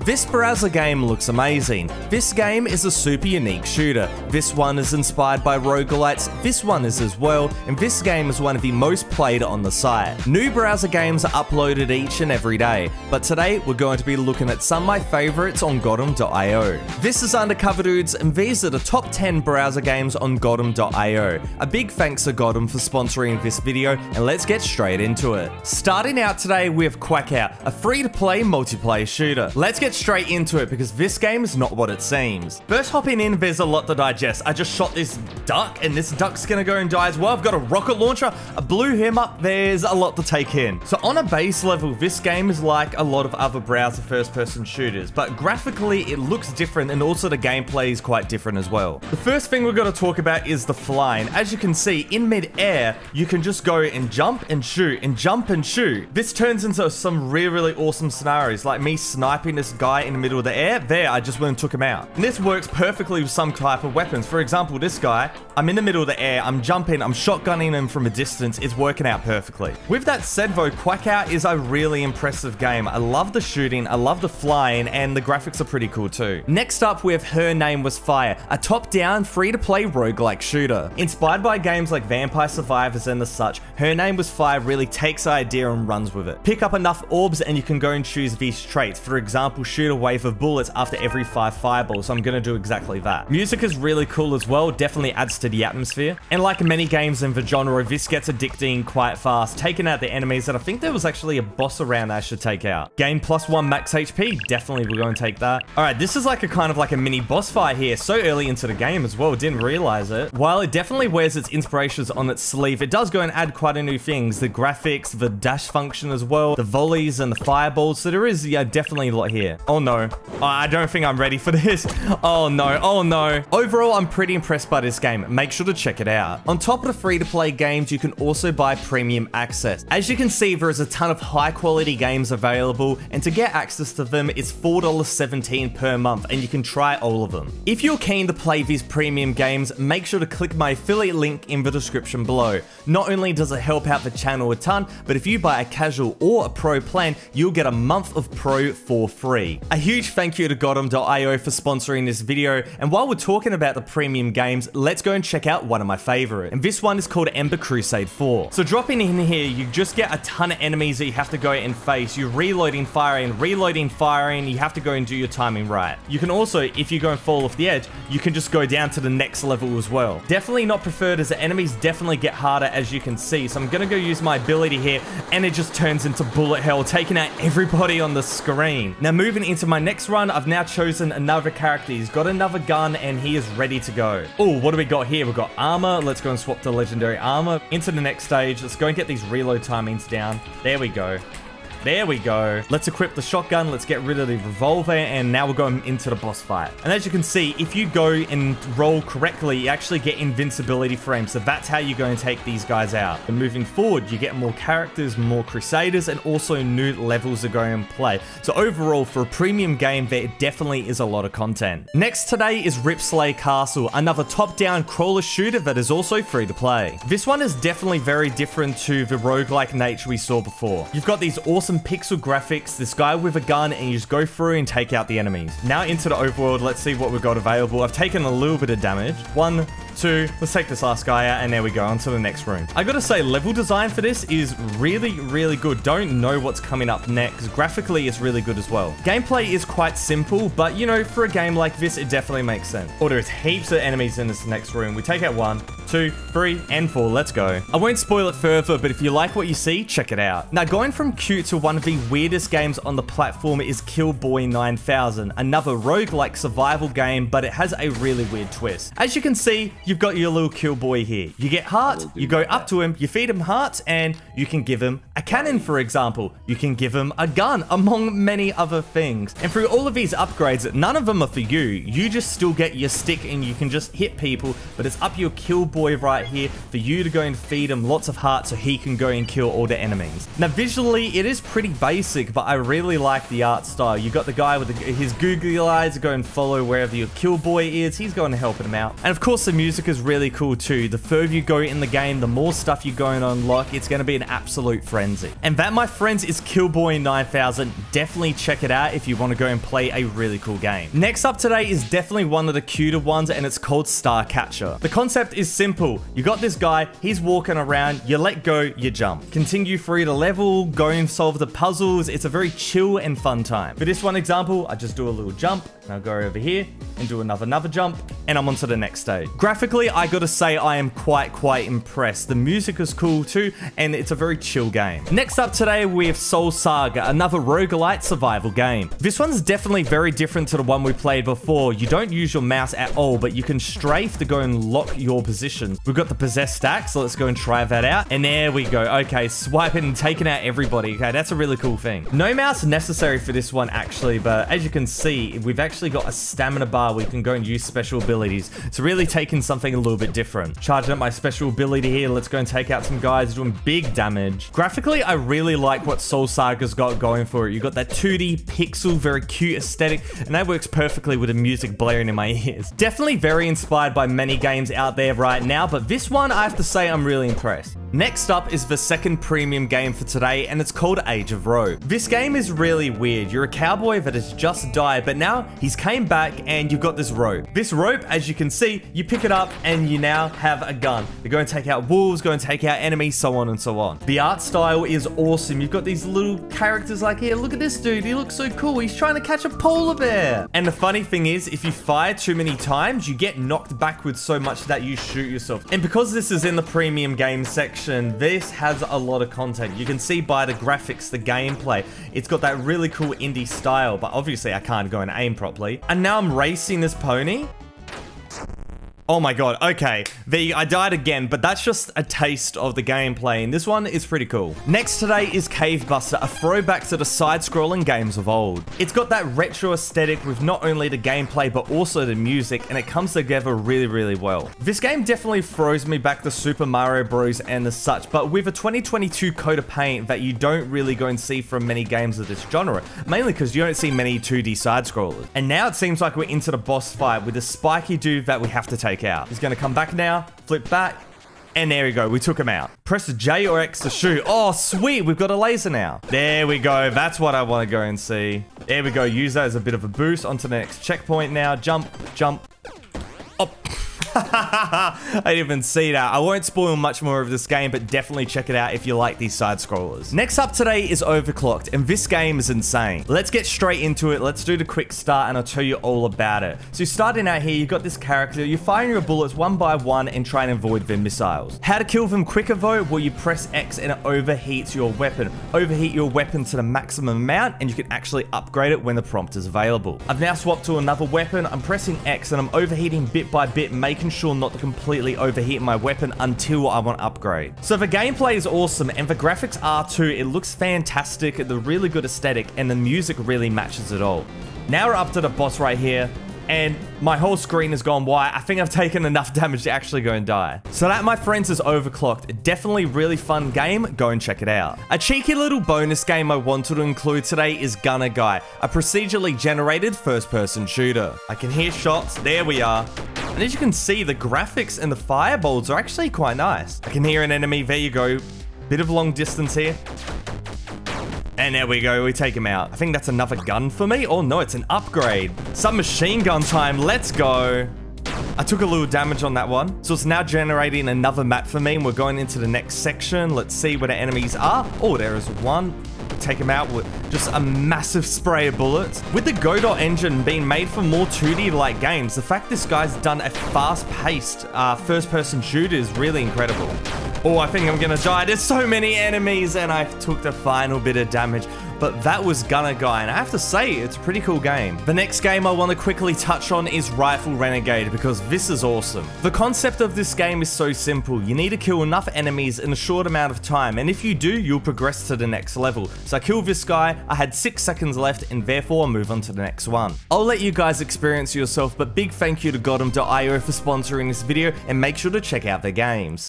This browser game looks amazing. This game is a super unique shooter. This one is inspired by roguelites, this one is as well, and this game is one of the most played on the site. New browser games are uploaded each and every day, but today we're going to be looking at some of my favorites on Godom.io. This is Undercover Dudes, and these are the top 10 browser games on Godom.io. A big thanks to Godom for sponsoring this video, and let's get straight into it. Starting out today with QUACK-OUT, a free-to-play multiplayer shooter. Let's get straight into it because this game is not what it seems. First hopping in, there's a lot to digest. I just shot this duck, and this duck's gonna go and die as well. I've got a rocket launcher, I blew him up. There's a lot to take in. So on a base level, this game is like a lot of other browser first-person shooters, but graphically it looks different, and also the gameplay is quite different as well. The first thing we're gonna talk about is the flying. As you can see, in mid-air, you can just go and jump and shoot and jump and shoot. This turns into some really awesome scenarios, like me sniping this guy in the middle of the air. There, I just went and took him out. And this works perfectly with some type of weapons. For example, this guy, I'm in the middle of the air, I'm jumping, I'm shotgunning him from a distance. It's working out perfectly. With that said though, QUACK-OUT is a really impressive game. I love the shooting, I love the flying, and the graphics are pretty cool too. Next up, we have Her Name Was Fire, a top-down, free-to-play roguelike shooter. Inspired by games like Vampire Survivors and the such, Her Name Was Fire really takes the idea and runs with it. Pick up enough orbs and you can go and choose these traits. For example, shoot a wave of bullets after every 5 fireballs, so I'm gonna do exactly that. Music is really cool as well, definitely adds to the atmosphere. And like many games in the genre, this gets addicting quite fast, taking out the enemies, and I think there was actually a boss around that I should take out. Gain +1 max HP, definitely we're going to take that. Alright, this is like a kind of like a mini boss fight here, so early into the game as well, didn't realize it. While it definitely wears its inspirations on its sleeve, it does go and add quite a new things. The graphics, the dash function as well, the volleys and the fireballs, so there is, yeah, definitely a lot here. Oh no, I don't think I'm ready for this. Oh no, oh no. Overall, I'm pretty impressed by this game. Make sure to check it out. On top of the free-to-play games, you can also buy premium access. As you can see, there is a ton of high-quality games available, and to get access to them, it's $4.17 per month, and you can try all of them. If you're keen to play these premium games, make sure to click my affiliate link in the description below. Not only does it help out the channel a ton, but if you buy a casual or a pro plan, you'll get a month of pro for free. A huge thank you to Godom.io for sponsoring this video, and while we're talking about the premium games, let's go and check out one of my favorite. And this one is called Ember Crusade IV. So dropping in here, you just get a ton of enemies that you have to go and face. You're reloading, firing, you have to go and do your timing right. You can also, if you go and fall off the edge, you can just go down to the next level as well. Definitely not preferred, as the enemies definitely get harder, as you can see. So I'm gonna go use my ability here, and it just turns into bullet hell, taking out everybody on the screen. Now moving into my next run, I've now chosen another character. He's got another gun and he is ready to go. Oh, what do we got here? We've got armor. Let's go and swap to legendary armor. Into the next stage. Let's go and get these reload timings down. There we go. There we go. Let's equip the shotgun. Let's get rid of the revolver. And now we're going into the boss fight. And as you can see, if you go and roll correctly, you actually get invincibility frames. So that's how you're going to take these guys out. And moving forward, you get more characters, more crusaders, and also new levels to go and play. So overall, for a premium game, there definitely is a lot of content. Next today is Ripslay Castle, another top-down crawler shooter that is also free to play. This one is definitely very different to the roguelike nature we saw before. You've got these awesome pixel graphics, this guy with a gun, and you just go through and take out the enemies. Now into the overworld, let's see what we've got available. I've taken a little bit of damage. 1, 2, let's take this last guy out, and there we go, on to the next room. I gotta say, level design for this is really good. Don't know what's coming up next. Graphically, it's really good as well. Gameplay is quite simple, but you know, for a game like this, it definitely makes sense. Oh, there's heaps of enemies in this next room. We take out 1, 2, 3, and 4. Let's go. I won't spoil it further, but if you like what you see, check it out. Now, going from cute to one of the weirdest games on the platform is Killboy 9000, another roguelike survival game, but it has a really weird twist. As you can see, you've got your little Killboy here. You get hearts, you go up to him, you feed him hearts, and you can give him a cannon, for example. You can give him a gun, among many other things. And through all of these upgrades, none of them are for you. You just still get your stick and you can just hit people, but it's up your Killboy right here for you to go and feed him lots of hearts so he can go and kill all the enemies. Now, visually, it is pretty basic, but I really like the art style. You got the guy with his googly eyes to go and follow wherever your Killboy is. He's going to help him out. And of course, the music is really cool too. The further you go in the game, the more stuff you're going to unlock. It's going to be an absolute frenzy. frenzy. And that, my friends, is Killboy 9000. Definitely check it out if you want to go and play a really cool game. Next up today is definitely one of the cuter ones, and it's called Starcatcher. The concept is simple. You got this guy, he's walking around, you let go, you jump. Continue through the level, go and solve the puzzles. It's a very chill and fun time. For this one example, I just do a little jump, and I'll go over here and do another jump, and I'm on to the next stage. Graphically, I gotta say I am quite impressed. The music is cool too, and it's a very chill game. Next up today, we have Saga, another roguelite survival game. This one's definitely very different to the one we played before. You don't use your mouse at all, but you can strafe to go and lock your positions. We've got the possessed stack, so let's go and try that out. And there we go. Okay, swiping and taking out everybody. Okay, that's a really cool thing. No mouse necessary for this one actually, but as you can see, we've actually got a stamina bar where you can go and use special abilities. It's really taking something a little bit different. Charging up my special ability here. Let's go and take out some guys doing big damage. Graphically, I really like what Saga's got going for it. You got that 2D pixel, very cute aesthetic, and that works perfectly with the music blaring in my ears. Definitely very inspired by many games out there right now, but this one, I have to say, I'm really impressed. Next up is the second premium game for today, and it's called Age of Rope. This game is really weird. You're a cowboy that has just died, but now he's came back and you've got this rope. This rope, as you can see, you pick it up and you now have a gun. You're going to take out wolves, going to take out enemies, so on and so on. The art style is awesome. You've got these little characters like here. Look at this dude. He looks so cool. He's trying to catch a polar bear. And the funny thing is, if you fire too many times, you get knocked backwards so much that you shoot yourself. And because this is in the premium game section, this has a lot of content. You can see by the graphics, the gameplay, it's got that really cool indie style, but obviously I can't go and aim properly. And now I'm racing this pony. Oh my god, okay. I died again, but that's just a taste of the gameplay, and this one is pretty cool. Next today is Cave Buster, a throwback to the side-scrolling games of old. It's got that retro aesthetic with not only the gameplay, but also the music, and it comes together really well. This game definitely throws me back to Super Mario Bros. And the such, but with a 2022 coat of paint that you don't really go and see from many games of this genre, mainly because you don't see many 2D side-scrollers. And now it seems like we're into the boss fight with the spiky dude that we have to take out. He's going to come back now, flip back, and there we go. We took him out. Press J or X to shoot. Oh, sweet. We've got a laser now. There we go. That's what I want to go and see. There we go. Use that as a bit of a boost. Onto the next checkpoint now. Jump, jump. Oh. I didn't even see that. I won't spoil much more of this game, but definitely check it out if you like these side scrollers. Next up today is Overclocked, and this game is insane. Let's get straight into it. Let's do the quick start and I'll tell you all about it. So starting out here, you've got this character. You're firing your bullets one by one and trying to avoid their missiles. How to kill them quicker though? Well, you press X and it overheats your weapon. Overheat your weapon to the maximum amount and you can actually upgrade it when the prompt is available. I've now swapped to another weapon. I'm pressing X and I'm overheating bit by bit, making sure not to completely overheat my weapon until I want to upgrade. So the gameplay is awesome and the graphics are too. It looks fantastic, the really good aesthetic, and the music really matches it all. Now we're up to the boss right here, and my whole screen has gone white. I think I've taken enough damage to actually go and die. So that, my friends, is Overclocked. Definitely really fun game. Go and check it out. A cheeky little bonus game I wanted to include today is Gunner Guy, a procedurally generated first-person shooter. I can hear shots. There we are. And as you can see, the graphics and the fireballs are actually quite nice. I can hear an enemy. There you go. Bit of long distance here. And there we go, we take him out. I think that's another gun for me. Oh no, it's an upgrade. Submachine gun time, let's go. I took a little damage on that one. So it's now generating another map for me, and we're going into the next section. Let's see where the enemies are. Oh, there is one. Take him out with just a massive spray of bullets. With the Godot engine being made for more 2D-like games, the fact this guy's done a fast-paced first-person shooter is really incredible. Oh, I think I'm gonna die. There's so many enemies, and I took the final bit of damage. But that was Gunner Guy, and I have to say, it's a pretty cool game. The next game I want to quickly touch on is Rifle Renegade, because this is awesome. The concept of this game is so simple. You need to kill enough enemies in a short amount of time, and if you do, you'll progress to the next level. So I killed this guy, I had 6 seconds left, and therefore I'll move on to the next one. I'll let you guys experience yourself, but big thank you to Godom.io for sponsoring this video, and make sure to check out their games.